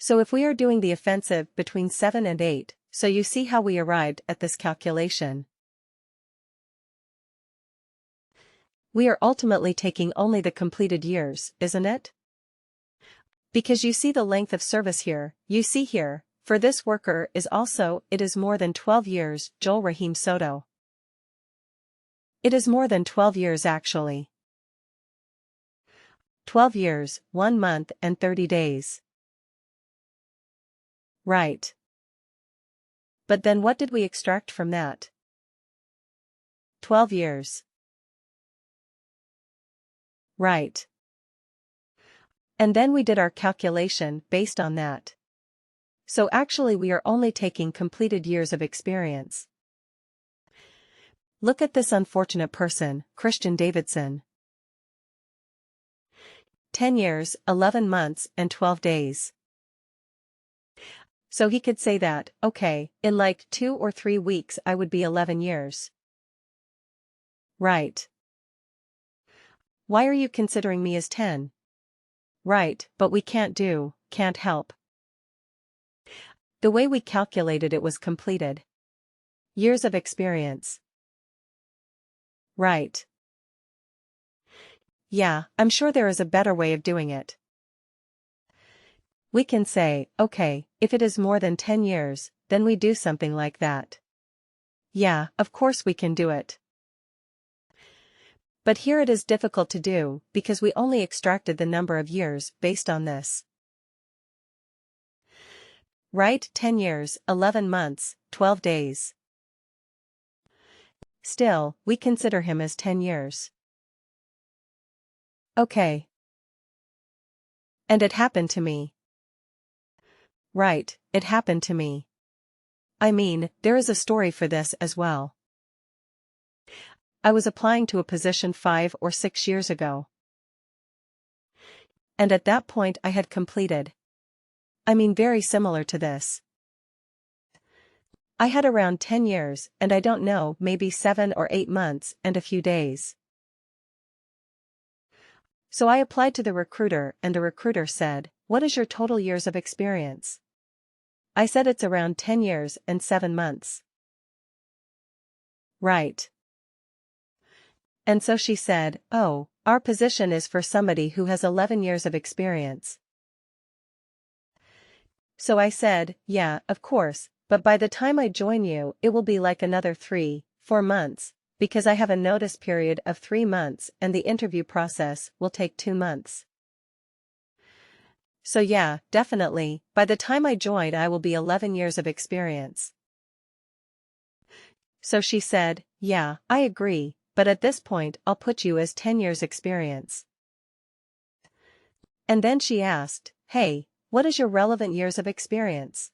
So if we are doing the offensive between 7 and 8, so you see how we arrived at this calculation. We are ultimately taking only the completed years, isn't it? Because you see the length of service here, you see here, for this worker is also, it is more than 12 years, Joel Rahim Soto. It is more than 12 years actually. 12 years, 1 month and 30 days. Right. But then what did we extract from that? 12 years. Right. And then we did our calculation based on that. So actually we are only taking completed years of experience. Look at this unfortunate person, Christian Davidson. 10 years, 11 months and 12 days. So he could say that, okay, in like 2 or 3 weeks I would be 11 years. Right. Why are you considering me as 10? Right, but we can't help. The way we calculated it was completed years of experience. Right. Yeah, I'm sure there is a better way of doing it. We can say, okay, if it is more than 10 years, then we do something like that. Yeah, of course we can do it. But here it is difficult to do, because we only extracted the number of years based on this. Right, 10 years, 11 months, 12 days. Still, we consider him as 10 years. Okay. And it happened to me. Right, it happened to me. I mean, there is a story for this as well. I was applying to a position 5 or 6 years ago. And at that point I had completed. I mean very similar to this. I had around 10 years and I don't know, maybe 7 or 8 months and a few days. So I applied to the recruiter and the recruiter said, "What is your total years of experience?" I said it's around 10 years and 7 months. Right. And so she said, "Oh, our position is for somebody who has 11 years of experience." So I said, "Yeah, of course, but by the time I join you it will be like another 3-4 months, because I have a notice period of 3 months and the interview process will take 2 months. So yeah, definitely, by the time I join I will be 11 years of experience." So she said, "Yeah, I agree, but at this point I'll put you as 10 years experience." And then she asked, "Hey, what is your relevant years of experience?"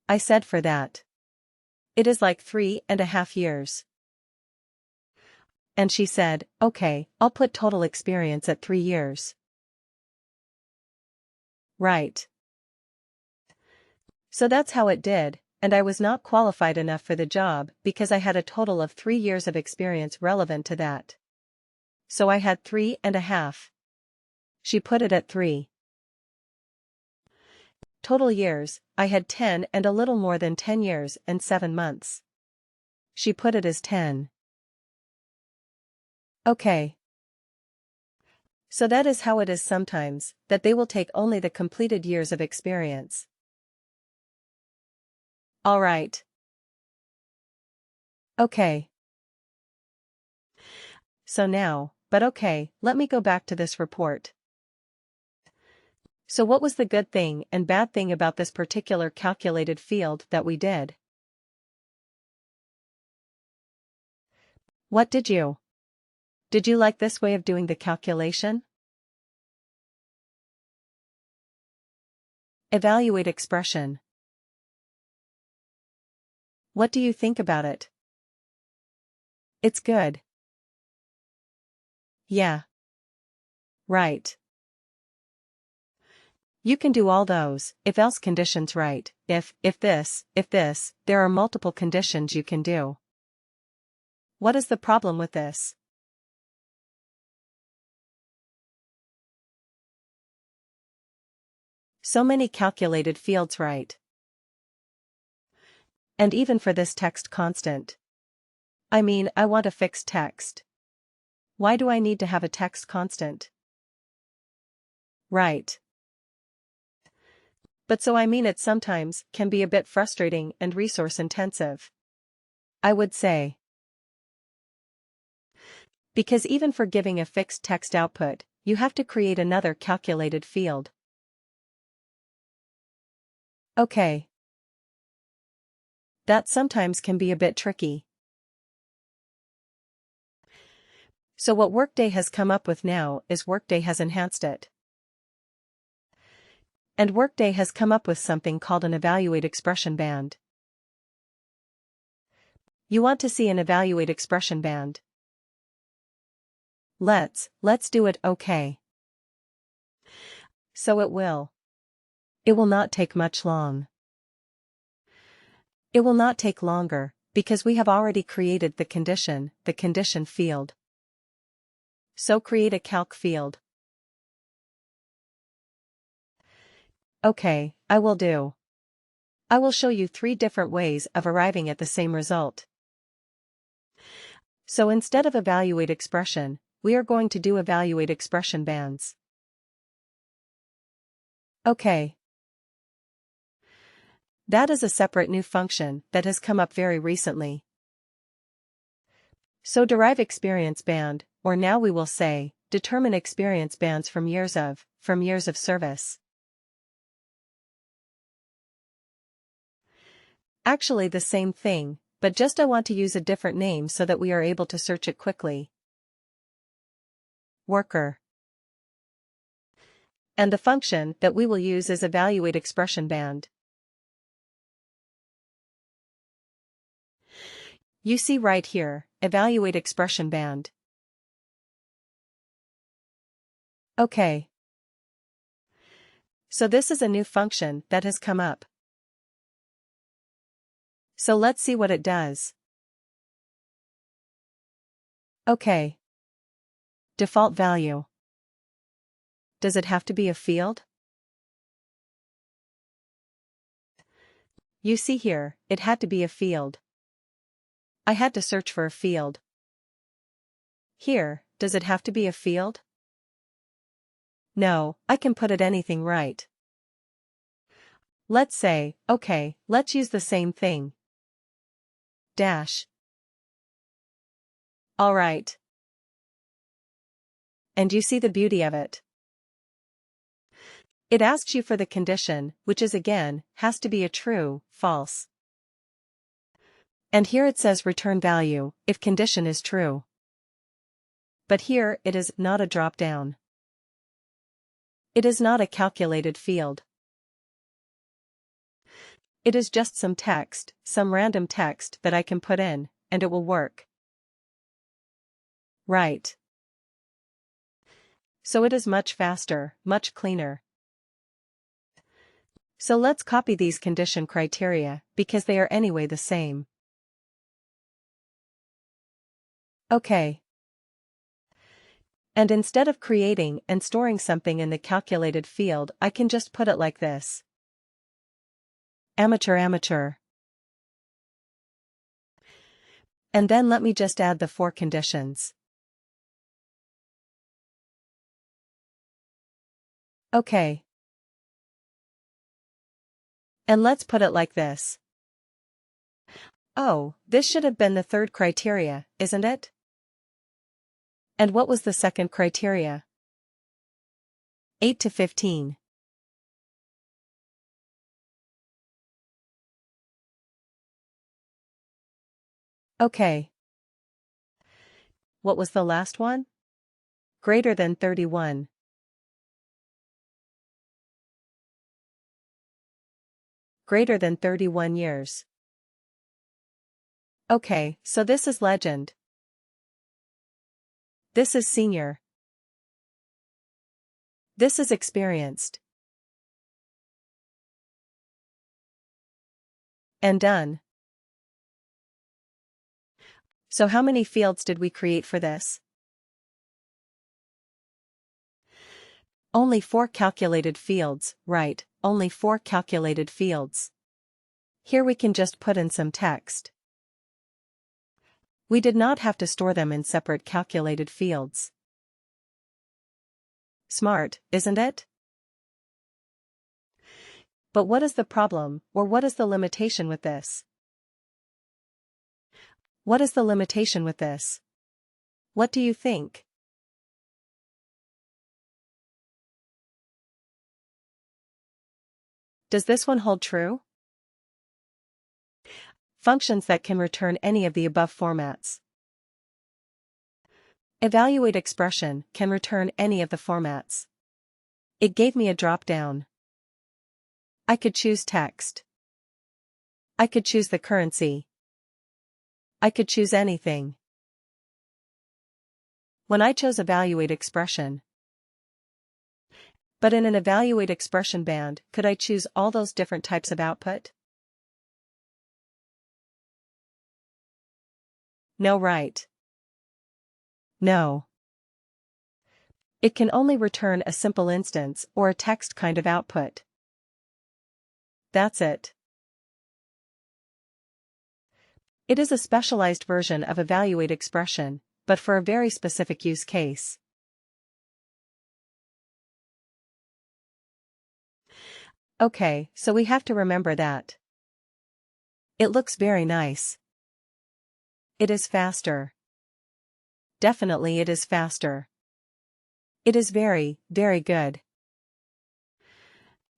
I said for that. It is like 3.5 years. And she said, "Okay, I'll put total experience at 3 years." Right. So that's how it did, and I was not qualified enough for the job because I had a total of 3 years of experience relevant to that. So I had 3.5. She put it at 3. Total years, I had 10 and a little more than 10 years and 7 months. She put it as 10. Okay. So that is how it is sometimes, that they will take only the completed years of experience. Alright. Okay. So now, but okay, let me go back to this report. So what was the good thing and bad thing about this particular calculated field that we did? What did you? Did you like this way of doing the calculation? Evaluate expression. What do you think about it? It's good. Yeah. Right. You can do all those if-else conditions right. If this, there are multiple conditions you can do. What is the problem with this? So many calculated fields, right? And even for this text constant. I mean, I want a fixed text. Why do I need to have a text constant? Right. But so I mean it sometimes can be a bit frustrating and resource intensive. I would say. Because even for giving a fixed text output, you have to create another calculated field. Okay. That sometimes can be a bit tricky. So what Workday has come up with now is Workday has enhanced it. And Workday has come up with something called an evaluate expression band. You want to see an evaluate expression band? Let's do it, okay. So it will. It will not take much long. It will not take longer, because we have already created the condition field. So create a calc field. Okay, I will do. I will show you 3 different ways of arriving at the same result. So instead of evaluate expression, we are going to do evaluate expression bands. Okay. That is a separate new function that has come up very recently. So derive experience band, or now we will say, determine experience bands from years of service. Actually the same thing, but just I want to use a different name so that we are able to search it quickly. Worker. And the function that we will use is evaluate expression band. You see right here, evaluate expression band. Okay. So this is a new function that has come up. So let's see what it does. Okay. Default value. Does it have to be a field? You see here, it had to be a field. I had to search for a field. Here, does it have to be a field? No, I can put it anything, right? Let's say, okay, let's use the same thing. Dash. Alright. And you see the beauty of it. It asks you for the condition, which is again, has to be a true, false. And here it says return value, if condition is true. But here it is not a drop-down. It is not a calculated field. It is just some text, some random text that I can put in, and it will work. Right. So it is much faster, much cleaner. So let's copy these condition criteria, because they are anyway the same. Okay. And instead of creating and storing something in the calculated field, I can just put it like this. Amateur. And then let me just add the 4 conditions. Okay. And let's put it like this. Oh, this should have been the 3rd criteria, isn't it? And what was the 2nd criteria? 8 to 15. Okay. What was the last one? Greater than 31. Greater than 31 years. Okay, so this is legend. This is senior. This is experienced. And done. So how many fields did we create for this? Only 4 calculated fields, right, only 4 calculated fields. Here we can just put in some text. We did not have to store them in separate calculated fields. Smart, isn't it? But what is the problem, or what is the limitation with this? What is the limitation with this? What do you think? Does this one hold true? Functions that can return any of the above formats. Evaluate expression can return any of the formats. It gave me a drop-down. I could choose text. I could choose the currency. I could choose anything. When I chose evaluate expression. But in an evaluate expression band, could I choose all those different types of output? No, right? No. It can only return a simple instance or a text kind of output. That's it. It is a specialized version of evaluate expression, but for a very specific use case. Okay, so we have to remember that. It looks very nice. It is faster. Definitely it is faster. It is very, very good.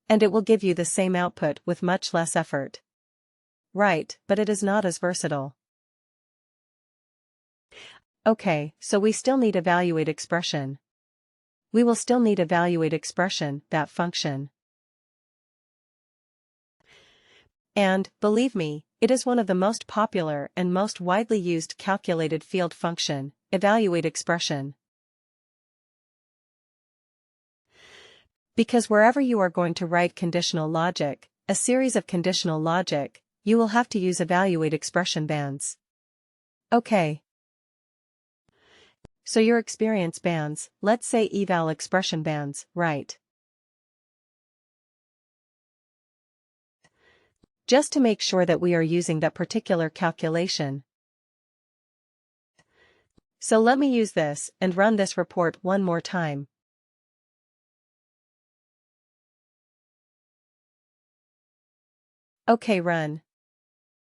And it will give you the same output with much less effort. Right, but it is not as versatile. Okay, so we still need evaluate expression. We will still need evaluate expression, that function. And, believe me, it is one of the most popular and most widely used calculated field function, evaluate expression. Because wherever you are going to write conditional logic, a series of conditional logic, you will have to use evaluate expression bands. Okay. So your experience bands, let's say eval expression bands, right? Just to make sure that we are using that particular calculation. So let me use this and run this report one more time. Okay, run.